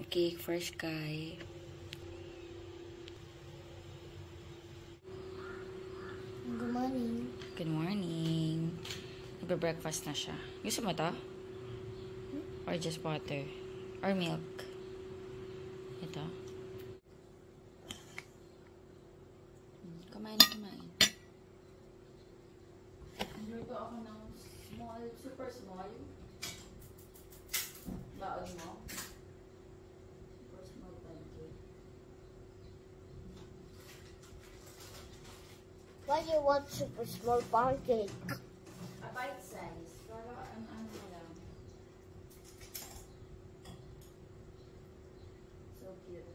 pancake for Sky. Good morning. Good morning. Nagbe-breakfast na siya. Gusto mo to? Or just water? Or milk? Ito. Kumain na kumain. Nagluto ako ng small, super small. Baon mo. Super small pancake. Why do you want super small pancake? A bite size. Pero ano na lang. So cute.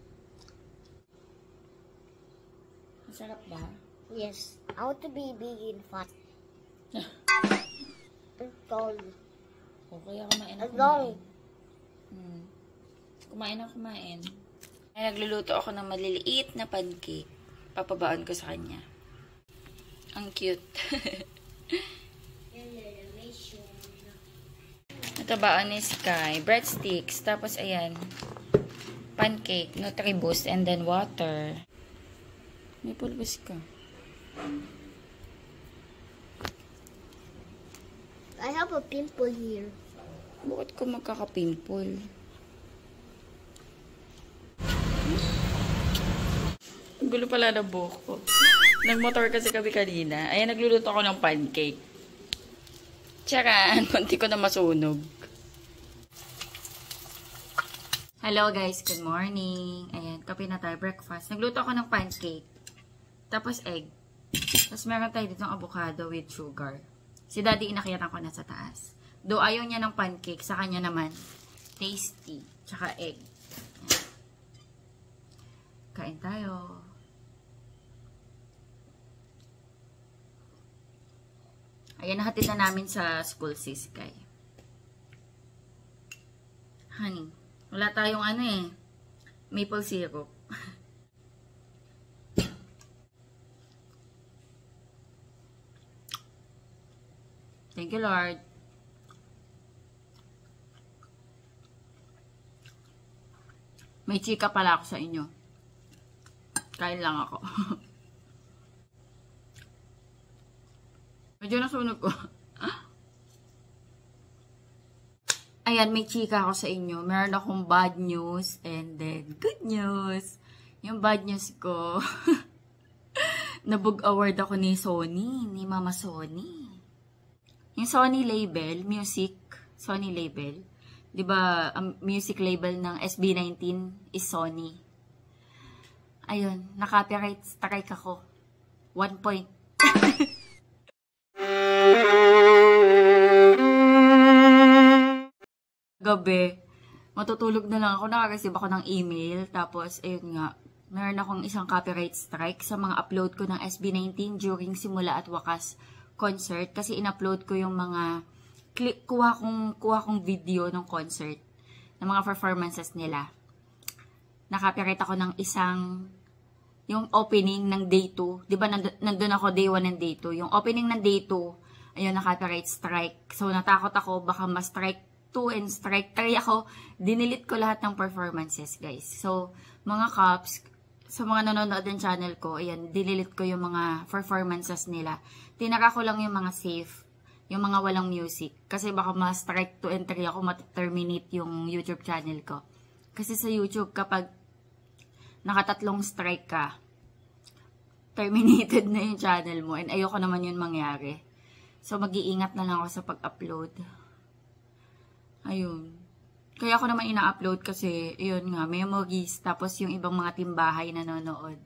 Masarap ba? Yes. I want to be big and fat. And tall. O kaya kumain na And long. kumain. Kumain na kumain. Ay, nagluluto ako ng maliliit na pancake. Papabaon ko sa kanya. Ang cute. Ito baon ni Sky. Breadsticks. Tapos ayan. Pancake. Nutriboost. And then water. May pulbos ka. I have a pimple here. Bakit ko magkaka-pimple? Ang gulo pala na buhok ko. Nagmotor kasi kami kanina. Ayan, nagluluto ako ng pancake. Tsaran! Munti ko na masunog. Hello guys, good morning. Ayan, kape na tayo, breakfast. Nagluto ako ng pancake. Tapos egg. Tapos meron tayo ditong avocado with sugar. Si daddy inakyatan ko na sa taas. Though ayaw niya ng pancake, sa kanya naman, tasty. Tsaka egg. Ayan. Kain tayo. Ayan, nahatid na namin sa school si Sky. Honey, wala tayong ano eh. Maple syrup. Thank you, Lord. May chika pala ako sa inyo. Kain lang ako. Medyo nasunog ko. Ayan, may chika ako sa inyo. Meron akong bad news and then good news. Yung bad news ko, nabug award ako ni Sony, ni Mama Sony. Yung Sony label, music, Sony label. 'Di ba, ang music label ng SB19 is Sony. Ayun, naka-copyright strike ako. 1 point. Gabi, matutulog na lang ako. Nakareceive ako ng email. Tapos, ayun nga, meron akong isang copyright strike sa mga upload ko ng SB19 during Simula at Wakas concert. Kasi in-upload ko yung mga kuha kong video ng concert, ng mga performances nila. Na-copyright ako ng isang, yung opening ng day 2. Diba, nandun ako day 1 and day 2. Yung opening ng day 2, ayun, na-copyright strike. So, natakot ako, baka ma-strike 2 and strike 3 ako. Dinilit ko lahat ng performances, guys. So, mga cops, sa mga nanonood ng channel ko, ayan, dinilit ko yung mga performances nila. Tinaka ko lang yung mga safe, yung mga walang music. Kasi baka ma-strike 2 and 3 ako, ma-terminate yung YouTube channel ko. Kasi sa YouTube, kapag nakatatlong strike ka, terminated na yung channel mo. And ayoko naman yun mangyari. So, mag-iingat na lang ako sa pag-upload. Ayun. Kaya ako naman ina-upload kasi, yun nga, memories, tapos yung ibang mga timbahay nanonood.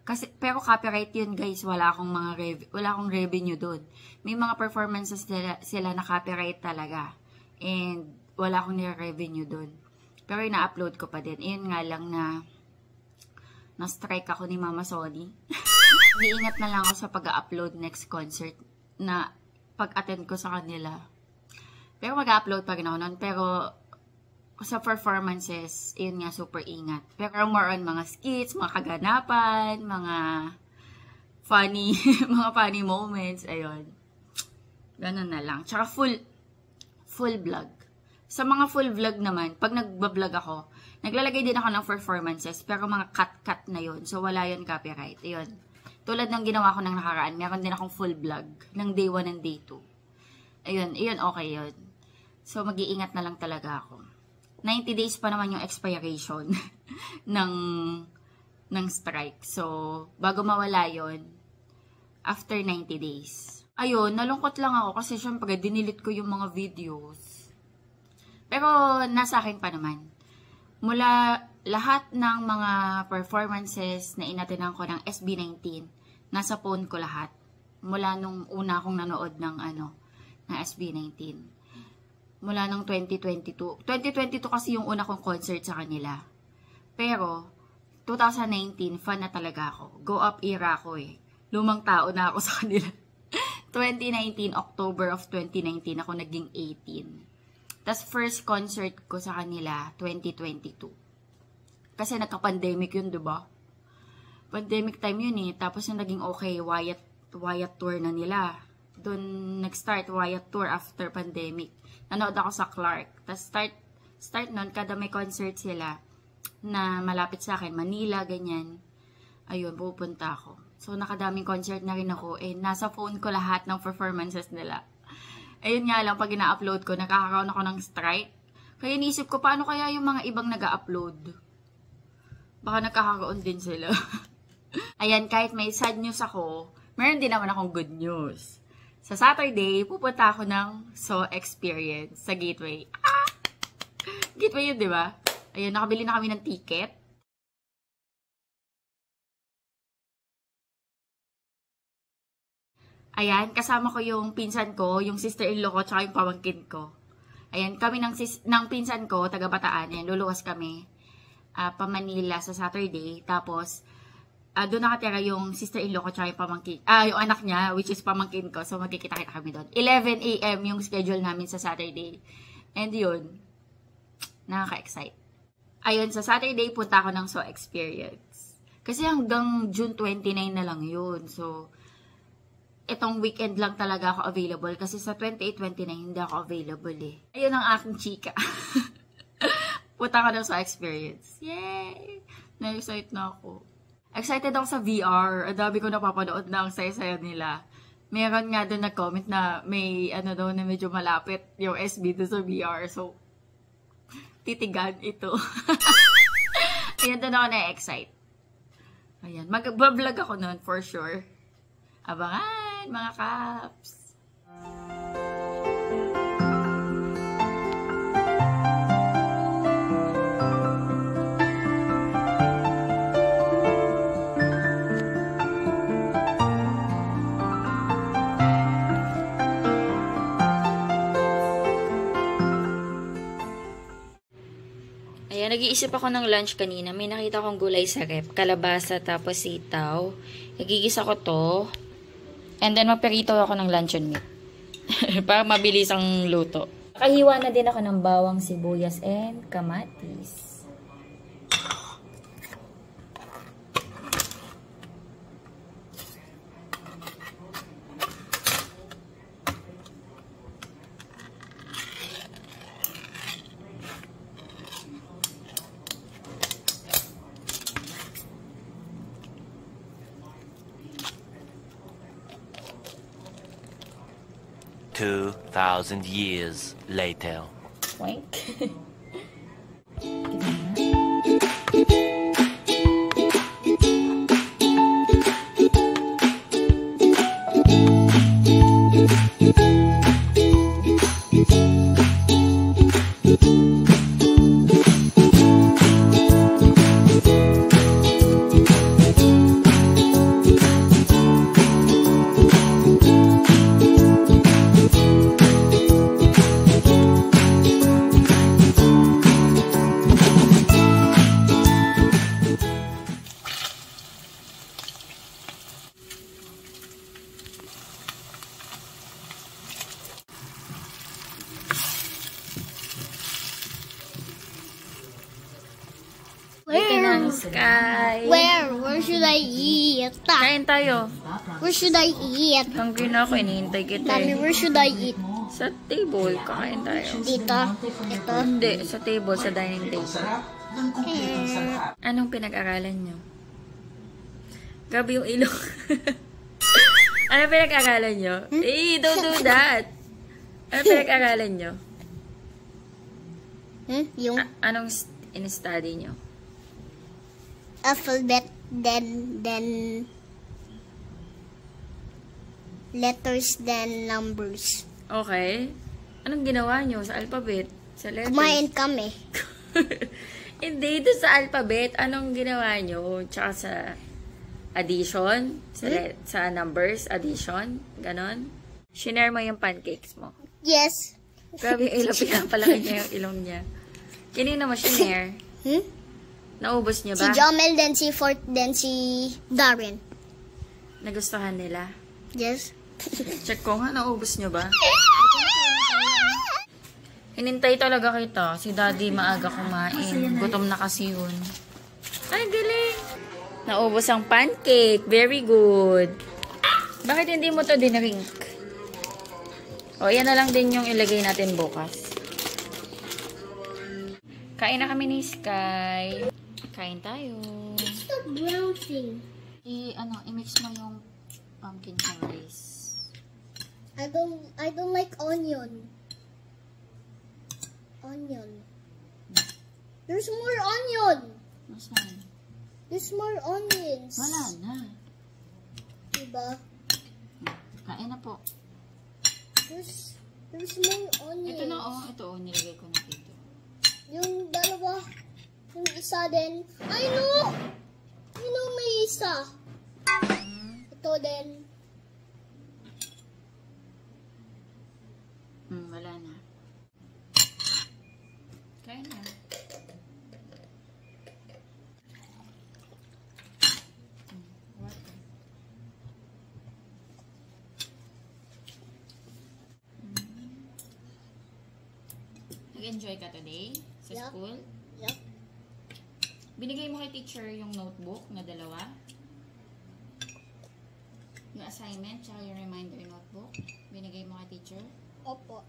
Kasi, pero copyright yun, guys. Wala akong revenue doon. May mga performances sila na copyright talaga. And, wala akong revenue doon. Pero ina-upload ko pa din. Ayun nga lang na-strike ako ni Mama Sony. Iingat na lang ako sa pag-upload next concert na pag-attend ko sa kanila. Pero mag-upload pa rin ako nun. Pero sa performances, yun nga, super ingat. Pero more on mga skits, mga kaganapan, mga funny, mga funny moments. Ayun. Ganun na lang. Tsaka full vlog. Sa mga full vlog naman, pag nagbablog ako, Naglalagay din ako ng performances, pero mga cut-cut na yun. So, wala yun copyright. Ayun. Tulad ng ginawa ko ng nakaraan, meron din akong full vlog ng day 1 and day 2. Ayun, okay yun. So, mag-iingat na lang talaga ako. 90 days pa naman yung expiration ng strike. So, bago mawala yun, after 90 days. Ayun, nalungkot lang ako kasi syempre, dinilit ko yung mga videos. Pero, nasa akin pa naman. Mula lahat ng mga performances na inatinan ko ng SB19, nasa phone ko lahat. Mula nung una akong nanood ng SB19. Mula nung 2022. 2022 kasi yung una kong concert sa kanila. Pero, 2019, fan na talaga ako. Go up era ako eh. Lumang tao na ako sa kanila. 2019, October of 2019, ako naging 18. Tas first concert ko sa kanila, 2022. Kasi nagka-pandemic yun, diba? Pandemic time yun eh. Tapos yung naging okay, Wyatt tour na nila. Doon nag-start Wyatt tour after pandemic. Nanood ako sa Clark. Tapos start nun, kada may concert sila na malapit sa akin, Manila, ganyan. Ayun, pupunta ako. So, nakadaming concert na rin ako. Nasa phone ko lahat ng performances nila. Ayun nga lang, pag ina-upload ko, nakakaroon ako ng strike. Kaya inisip ko, paano kaya yung mga ibang nag-upload? Baka nakakaroon din sila. Ayan, kahit may sad news ako, meron din naman akong good news. Sa Saturday, pupunta ako ng Experience sa Gateway. Gateway yun, di ba? Ayun, nakabili na kami ng ticket. Ayan, kasama ko yung pinsan ko, yung sister-in-law ko, tsaka yung pamangkin ko. Ayan, kami ng pinsan ko, taga Bataan. Ayan, luluwas kami pa Manila sa Saturday. Tapos, doon nakatira yung sister-in-law ko, tsaka yung pamangkin, yung anak niya, which is pamangkin ko. So, magkikita-kita kami doon. 11 AM yung schedule namin sa Saturday. And yun, nakaka-excite. Ayun, sa Saturday, punta ako ng Experience. Kasi hanggang June 29 na lang yun. So, itong weekend lang talaga ako available kasi sa 28-29 hindi ako available eh. Ayun ang aking chika. Punta ko na sa Experience. Yay! Na-excite na ako. Excited ako sa VR. Ang dami ko napapanood na ang saya-saya nila. Meron nga doon nag-comment na may daw na medyo malapit yung SB doon sa VR. So, titigan ito. Ayan, doon ako na-excite. Ayan, mag-vlog ako noon for sure. Abangan, mga kaps! Ayan, nag-iisip ako ng lunch kanina. May nakita akong gulay sa rep. Kalabasa tapos sitaw. Nagigisa ko to. And then, maperito ako ng luncheon meat. Para mabilis ang luto. Nakahiwa na din ako ng bawang, sibuyas, and kamatis. $2,000 years later. Wink. Sky. Where should I eat? Kain tayo. Where should I eat? Hungry na ako, hinihintay kita Mommy, eh. where should I eat? Sa table, kakain tayo. Dito? Ito? Hindi, sa table, sa dining table. Anong pinag-aralan nyo? Grabe yung ilong. Anong pinag-aralan nyo? Eh, don't do that. Anong pinag-aralan nyo? Yung Anong in-study nyo? alphabet, then letters, then numbers. Okay. Anong ginawa nyo sa alphabet? Sa letters? Kumain kami. Hindi, doon sa alphabet, anong ginawa nyo? Tsaka sa addition? Sa numbers, addition? Ganon? Shinare mo yung pancakes mo. Yes. Grabe yung ilong, pinapalaki niya yung ilong niya. Kanina mo shinare? Naubos niyo Si ba? Jomel, then si Fort, then si Darren. Nagustuhan nila? Yes. Check ko nga, naubos niyo ba? Hinintay talaga kita. Si Daddy maaga kumain. Gutom na kasi yun. Ay, galing! Naubos ang pancake. Very good. Bakit hindi mo to dinrink? O, yan na lang din yung ilagay natin bukas. Kain na kami ni Sky. Kain tayo. What's the brown thing? I-mix mo yung pumpkin sa rice. I don't like onion. Onion. There's more onion. Nasaan? There's more onions. Wala na. Diba? Kain na po. There's more onions. Ito na ito nilagay ko na dito. Yung dalawa. Yung isa din. I know may isa. Ito din. Wala na. Kain na. Nag-enjoy ka today sa Yup. school? Yup. Binigay mo kay teacher yung notebook na dalawa? Yung assignment, tsaka yung reminder notebook? Binigay mo kay teacher? Opo.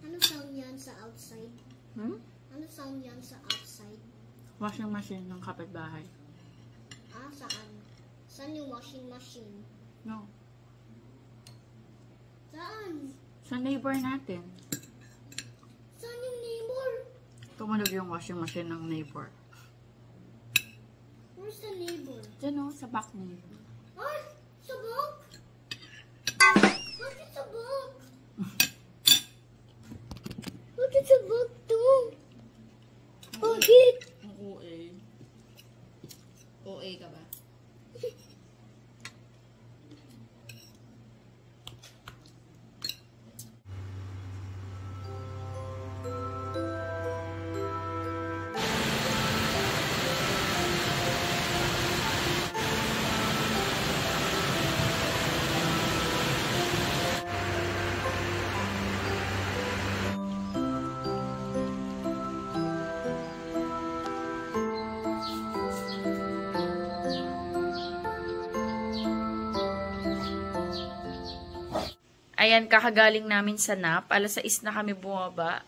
Ano sound yan sa outside? Ano sound yan sa outside? Washing machine ng kapitbahay. Saan? Saan yung washing machine? No. Saan? Sa neighbor natin. Saan yung neighbor? Tumunog yung washing machine ng neighbor. Where's the neighbor? Diyan o, sa back neighbor. Ay! Sa bag? Bakit sa bag? Bakit sa bag to? Bakit? Ang OA. OA ka ba? Ayan, kakagaling namin sa nap. Alas 6 na kami bumaba.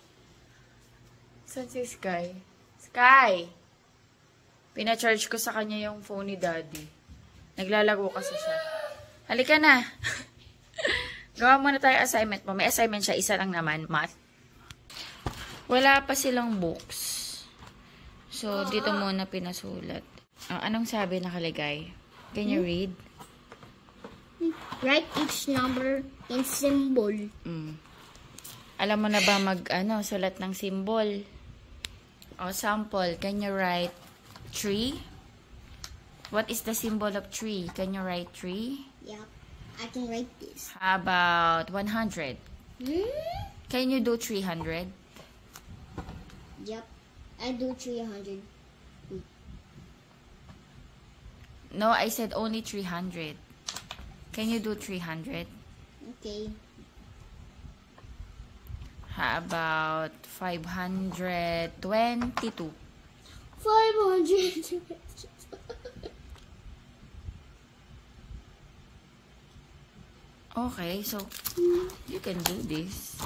Saan si Sky? Sky! Pina-charge ko sa kanya yung phone ni Daddy. Naglalaro kasi siya. Halika na! Gawa muna tayo assignment mo. May assignment siya. Isa lang naman. Math. Wala pa silang books. So, dito muna pinasulat. Anong sabi nakalagay? Can you read? Write each number in symbol. Alam mo na ba sulat ng symbol? Sample, can you write tree? What is the symbol of tree? Can you write tree? Yep. I can write this. How about 100? Can you do 300? Yep. I do 300. No, I said only 300. Can you do 300? Okay. How about 522? 500. Okay, so you can do this.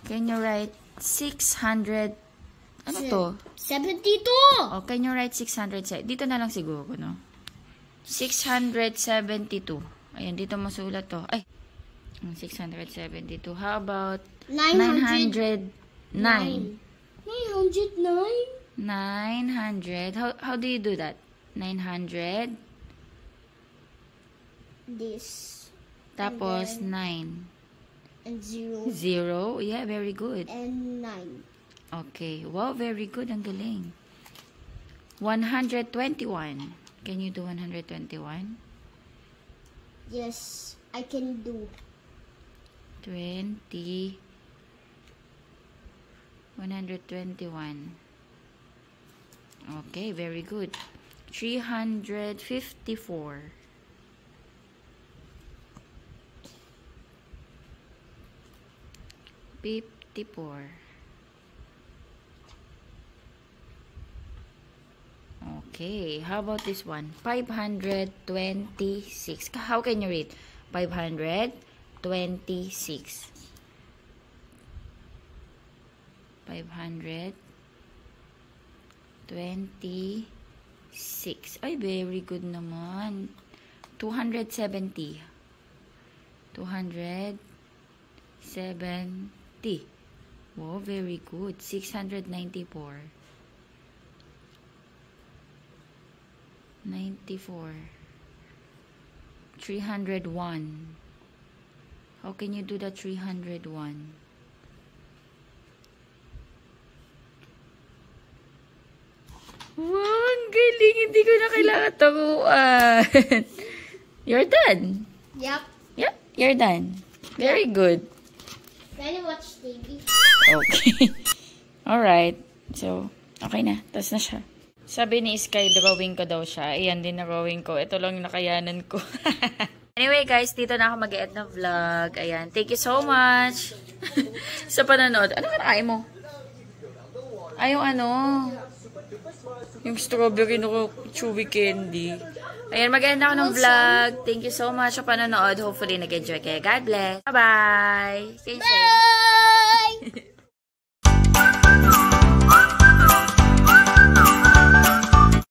Can you write 600? Ano to? 72. Oh, can you write 600? Dito na lang siguro, no? 672. Ayan, dito mo sulat to. Ay, 672. How about 909? 909. 900. How do you do that? 900. This. Tapos, And 9. And 0. 0. Yeah, very good. And 9. Okay. Wow, very good. Ang galing. 121. Can you do 121? Yes, I can do. 121. Okay, very good. 354. 54. Okay, how about this one? 526. How can you read? 526. 526. Ay, very good naman. 270. 270. Wow, very good. 694. 94. 301. How can you do that 301? Wow, ang galing. Hindi ko na kailangan taguan. You're done. Yep. Yep, you're done. Very good. Can you watch TV? Okay. Alright. So, okay na. Tapos na siya. Sabi ni Sky, drawing ko daw siya. Ayan din na drawing ko. Ito lang yung nakayanan ko. Anyway guys, dito na ako mag-end ng vlog. Ayan. Thank you so much sa panonood. Ano kanain mo? Ay, yung ano? Yung strawberry no chewy candy. Ayan, mag-end ako ng vlog. Thank you so much sa panonood. Hopefully, nag-enjoy kayo. God bless. Bye-bye. Stay safe.